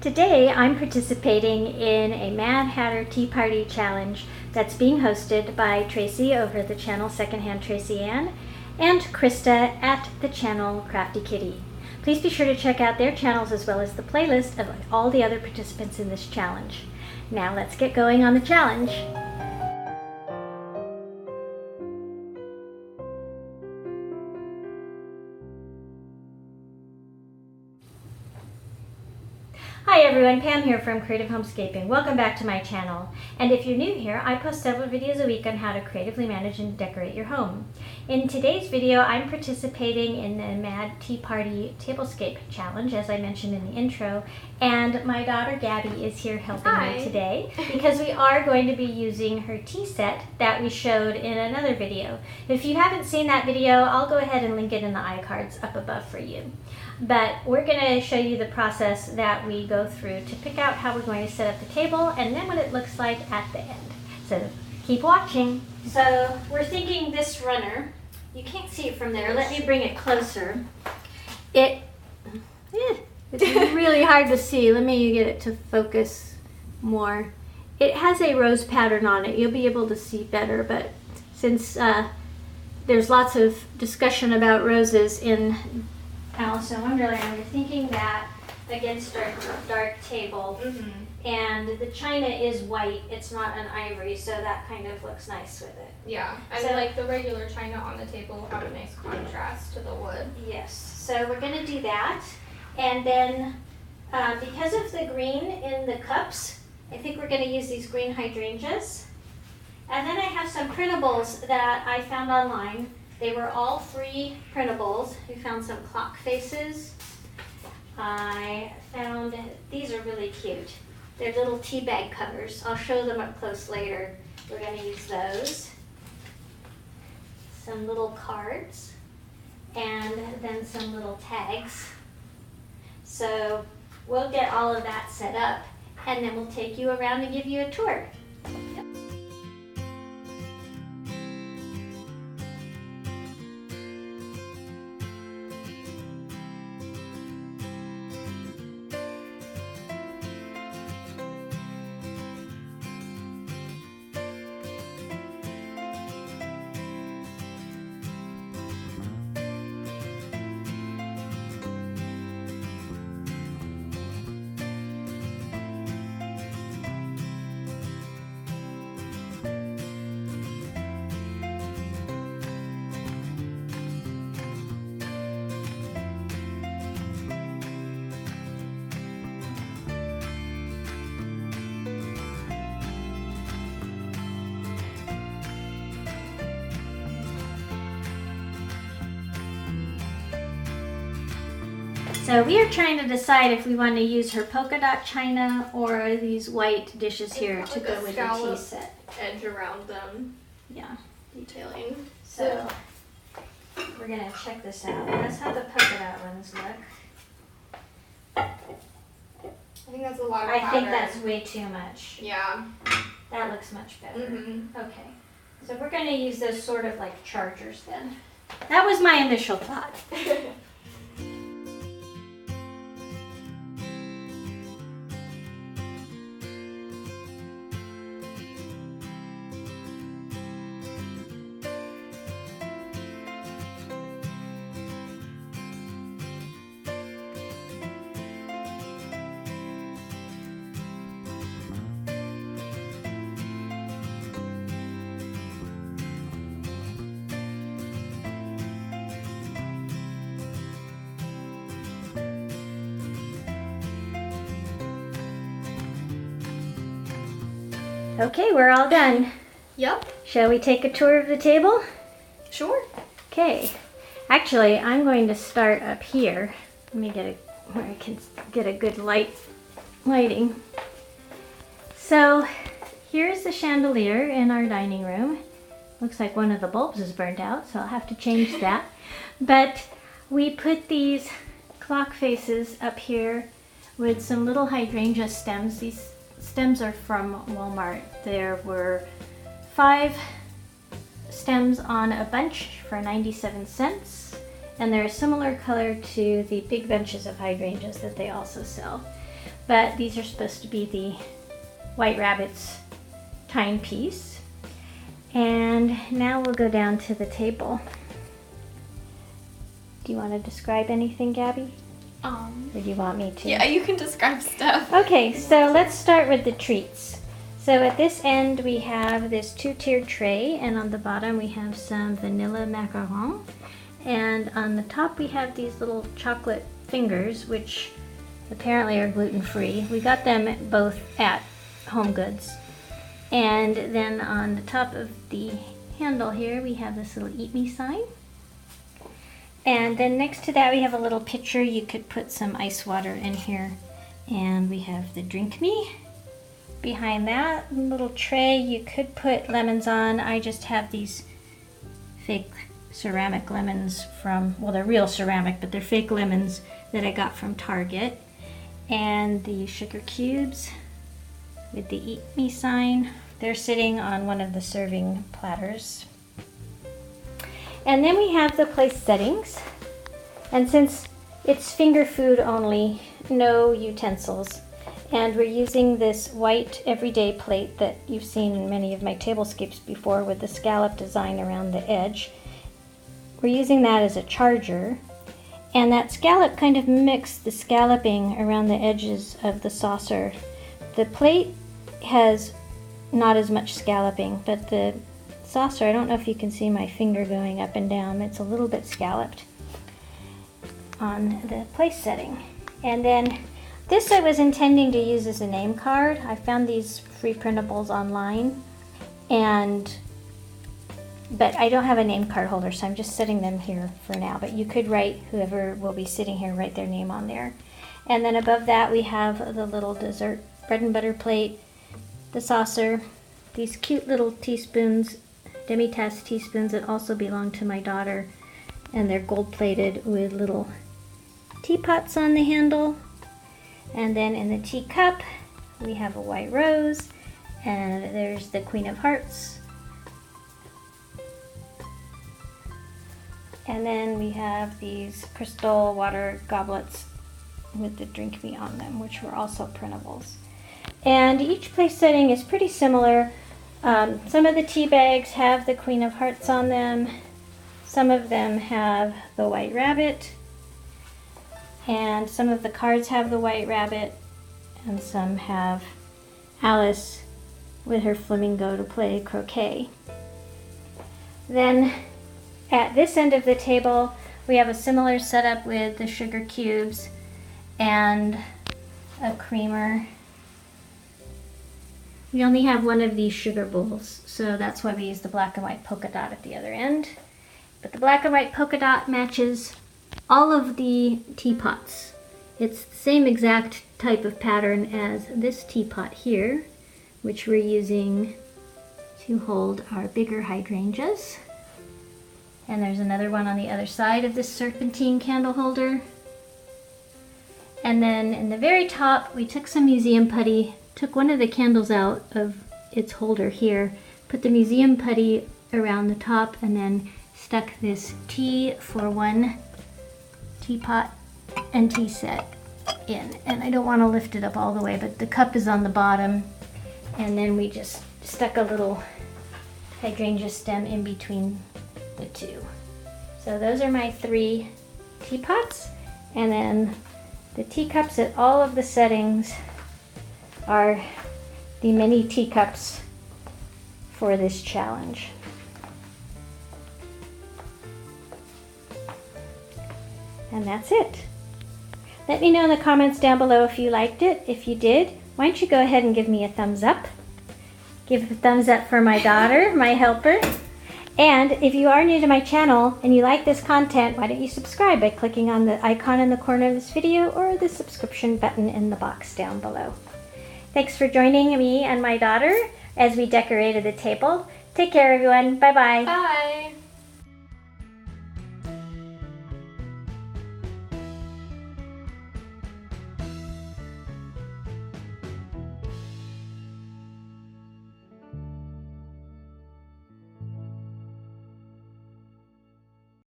Today I'm participating in a Mad Hatter Tea Party Challenge that's being hosted by Tracy over the channel Secondhand Tracy Ann and Krista at the channel Crafty Kitty. Please be sure to check out their channels as well as the playlist of all the other participants in this challenge. Now let's get going on the challenge. Hi everyone, Pam here from Creative Homescaping. Welcome back to my channel. And if you're new here, I post several videos a week on how to creatively manage and decorate your home. In today's video, I'm participating in the Mad Tea Party Tablescape Challenge, as I mentioned in the intro, and my daughter Gabby is here helping me today because we are going to be using her tea set that we showed in another video. If you haven't seen that video, I'll go ahead and link it in the iCards up above for you. But we're going to show you the process that we go through to pick out how we're going to set up the table and then what it looks like at the end. So keep watching. So we're thinking this runner, you can't see it from there, let me bring it closer. It's really hard to see. Let me get it to focus more. It has a rose pattern on it. You'll be able to see better, but since there's lots of discussion about roses in Alice in Wonderland, we're thinking that against our dark table, and the china is white, it's not an ivory, so that kind of looks nice with it. Yeah, and so, like the regular china on the table will have a nice contrast to the wood. Yes, so we're going to do that, and then because of the green in the cups, I think we're going to use these green hydrangeas. And then I have some printables that I found online. They were all free printables. We found some clock faces. I found, these are really cute. They're little tea bag covers. I'll show them up close later. We're going to use those. Some little cards. And then some little tags. So we'll get all of that set up and then we'll take you around and give you a tour. So we are trying to decide if we want to use her polka dot china or these white dishes here to go with the tea set. Edge around them. Yeah. Detailing. So we're going to check this out. That's how the polka dot ones look. I think that's a lot of I pattern. think that's way too much. Yeah. That looks much better. Okay. So we're going to use those sort of like chargers then. That was my initial thought. Okay, we're all done. Yep. Shall we take a tour of the table? Sure. Okay. Actually, I'm going to start up here. Let me get where I can get a good lighting. So here's the chandelier in our dining room. Looks like one of the bulbs is burned out, so I'll have to change that. But we put these clock faces up here with some little hydrangea stems. These stems are from Walmart. There were 5 stems on a bunch for 97 cents, and they're a similar color to the big bunches of hydrangeas that they also sell. but these are supposed to be the White Rabbit's timepiece. And now we'll go down to the table. Do you want to describe anything, Gabby? Or do you want me to? Yeah, you can describe stuff. Okay, so let's start with the treats. So at this end we have this 2-tiered tray, and on the bottom we have some vanilla macaron, and on the top we have these little chocolate fingers, which apparently are gluten-free. We got them both at Home Goods. And then on the top of the handle here we have this little Eat Me sign. And then next to that we have a little pitcher. You could put some ice water in here. And we have the Drink Me. Behind that little tray you could put lemons on. I just have these fake ceramic lemons from, well, they're real ceramic, but they're fake lemons that I got from Target. And the sugar cubes with the Eat Me sign. They're sitting on one of the serving platters. And then we have the place settings. And since it's finger food only, no utensils. And we're using this white everyday plate that you've seen in many of my tablescapes before with the scallop design around the edge. We're using that as a charger. And that scallop kind of mixed the scalloping around the edges of the saucer. The plate has not as much scalloping, but the saucer, I don't know if you can see my finger going up and down, it's a little bit scalloped on the place setting. And then this I was intending to use as a name card. I found these free printables online, but I don't have a name card holder, so I'm just setting them here for now. But you could write, whoever will be sitting here, write their name on there. And then above that we have the little dessert bread and butter plate, the saucer, these cute little teaspoons, demi-tasse teaspoons that also belong to my daughter, and they're gold plated with little teapots on the handle. And then in the teacup we have a white rose, and there's the Queen of Hearts. And then we have these crystal water goblets with the Drink Me on them, which were also printables. And each place setting is pretty similar. Some of the tea bags have the Queen of Hearts on them. Some of them have the White Rabbit. And some of the cards have the White Rabbit. And some have Alice with her flamingo to play croquet. Then at this end of the table we have a similar setup with the sugar cubes and a creamer. We only have one of these sugar bowls, so that's why we use the black and white polka dot at the other end. But the black and white polka dot matches all of the teapots. It's the same exact type of pattern as this teapot here, which we're using to hold our bigger hydrangeas. And there's another one on the other side of this serpentine candle holder. And then in the very top we took some museum putty, took one of the candles out of its holder here, put the museum putty around the top, and then stuck this tea for one teapot and tea set in. And I don't want to lift it up all the way, but the cup is on the bottom, and then we just stuck a little hydrangea stem in between the two. So those are my 3 teapots, and then the teacups at all of the settings are the mini teacups for this challenge. And that's it. Let me know in the comments down below if you liked it. If you did, why don't you go ahead and give me a thumbs up. Give a thumbs up for my daughter, my helper. And if you are new to my channel and you like this content, why don't you subscribe by clicking on the icon in the corner of this video or the subscription button in the box down below. Thanks for joining me and my daughter as we decorated the table. Take care, everyone. Bye-bye. Bye.